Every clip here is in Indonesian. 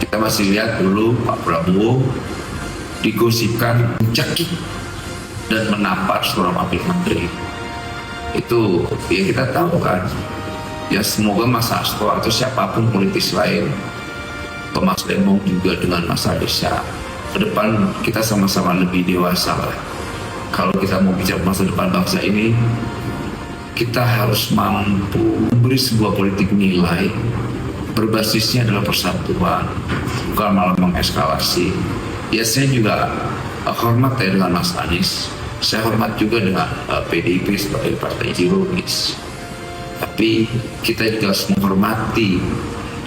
Kita masih lihat dulu Pak Prabowo digosipkan mencekik dan menampar seorang wakil menteri. Itu ya kita tahu kan. Ya semoga Mas Hasto atau siapapun politis lain, atau Mas Lembong juga dengan Mas Adesa, ke depan kita sama-sama lebih dewasa lah. Kalau kita mau bicara masa depan bangsa ini, kita harus mampu memberi sebuah politik nilai berbasisnya adalah persatuan, bukan malah mengeskalasi. Ya saya juga hormat ya dengan Mas Anies, saya hormat juga dengan PDIP sebagai partai ideologis. Tapi kita juga harus menghormati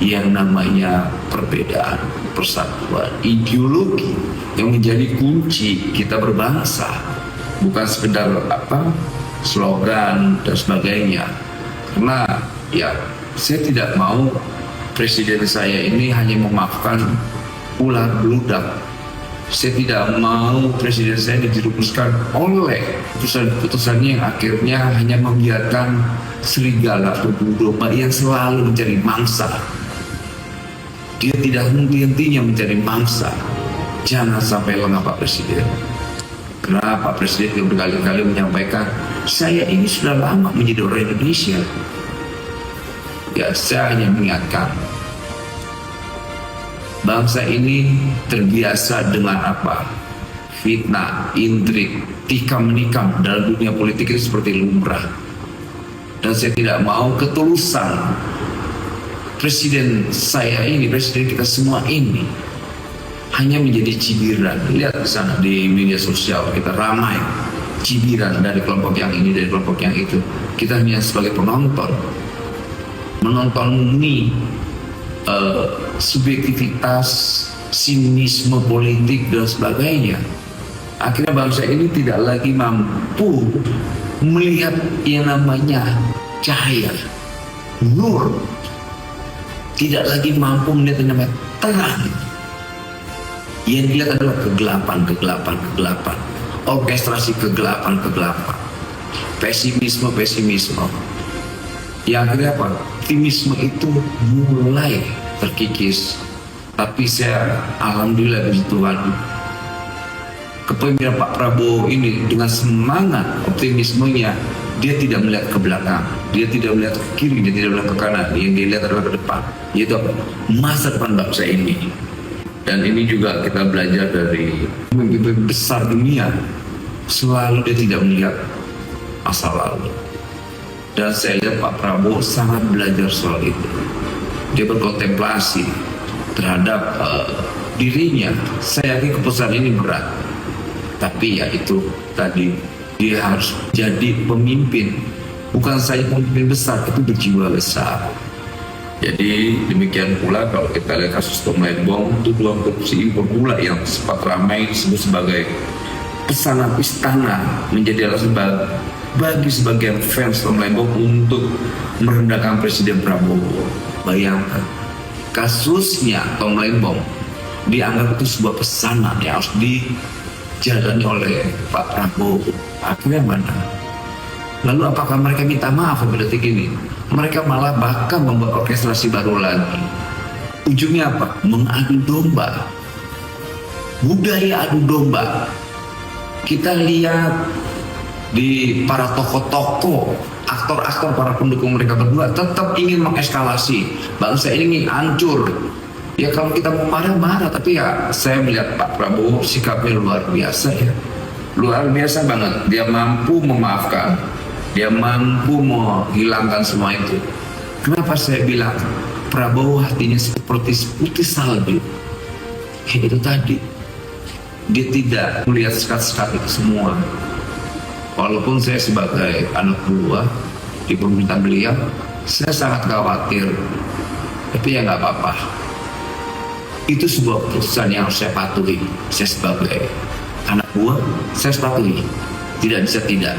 yang namanya perbedaan, persatuan, ideologi yang menjadi kunci kita berbangsa, bukan sekedar slogan dan sebagainya. Karena ya saya tidak mau presiden saya ini hanya memaafkan ular beludak. Saya tidak mau presiden saya dijerumuskan oleh putusan-putusannya yang akhirnya hanya membiarkan serigala atau domba yang selalu mencari mangsa. Dia tidak henti-hentinya mencari mangsa. Jangan sampai lengah Pak Presiden. Karena Pak Presiden berkali-kali menyampaikan, saya ini sudah lama menjadi orang Indonesia. Ya, saya hanya mengingatkan, bangsa ini terbiasa dengan fitnah, intrik, tikam-menikam dalam dunia politik itu seperti lumrah. Dan saya tidak mau ketulusan presiden saya ini, presiden kita semua ini hanya menjadi cibiran. Lihat di sana di media sosial kita ramai cibiran dari kelompok yang ini, dari kelompok yang itu. Kita hanya sebagai penonton murni subjektivitas, sinisme politik dan sebagainya. Akhirnya bangsa ini tidak lagi mampu melihat yang namanya cahaya, nur. Tidak lagi mampu melihat yang namanya terang. Yang dilihat adalah kegelapan, orkestrasi kegelapan, pesimisme. Yang akhirnya optimisme itu mulai terkikis. Tapi saya alhamdulillah puji Tuhan, kepemimpinan Pak Prabowo ini dengan semangat optimismenya, dia tidak melihat ke belakang, dia tidak melihat ke kiri, dia tidak melihat ke kanan, yang dia lihat adalah ke depan, yaitu masa depan bangsa ini. Dan ini juga kita belajar dari pemimpin besar dunia, selalu dia tidak melihat masa lalu. Dan saya lihat Pak Prabowo sangat belajar soal itu. Dia berkontemplasi terhadap dirinya. Saya yakin keputusan ini berat. Tapi ya itu tadi, dia harus jadi pemimpin. Bukan saja pemimpin besar, itu berjiwa besar. Jadi demikian pula kalau kita lihat kasus Tom Lembong, tuduhan korupsi impor gula yang sempat ramai disebut sebagai pesanan istana, menjadi alasan bagi sebagian fans Tom Lembong untuk merendahkan Presiden Prabowo. Bayangkan, kasusnya Tom Lembong dianggap itu sebuah pesanan yang harus dijalani oleh Pak Prabowo. Akhirnya mana? Lalu apakah mereka minta maaf pada detik ini? Mereka malah bahkan membuat orkestrasi baru lagi. Ujungnya apa? Mengadu domba. Budaya adu domba. Kita lihat di para tokoh-tokoh, aktor-aktor, para pendukung mereka berdua tetap ingin mengeskalasi. Bangsa ini ingin hancur. Ya kalau kita mau marah-marah, tapi ya saya melihat Pak Prabowo sikapnya luar biasa ya. Luar biasa banget. Dia mampu memaafkan. Dia mampu menghilangkan semua itu. Kenapa saya bilang Prabowo hatinya seperti putih salju? Itu tadi. Dia tidak melihat sekat-sekat itu semua. Walaupun saya sebagai anak buah di pemerintahan beliau, saya sangat khawatir. Tapi ya nggak apa-apa. Itu sebuah keputusan yang harus saya patuhi. Saya sebagai anak buah, saya harus patuhi. Tidak bisa tidak.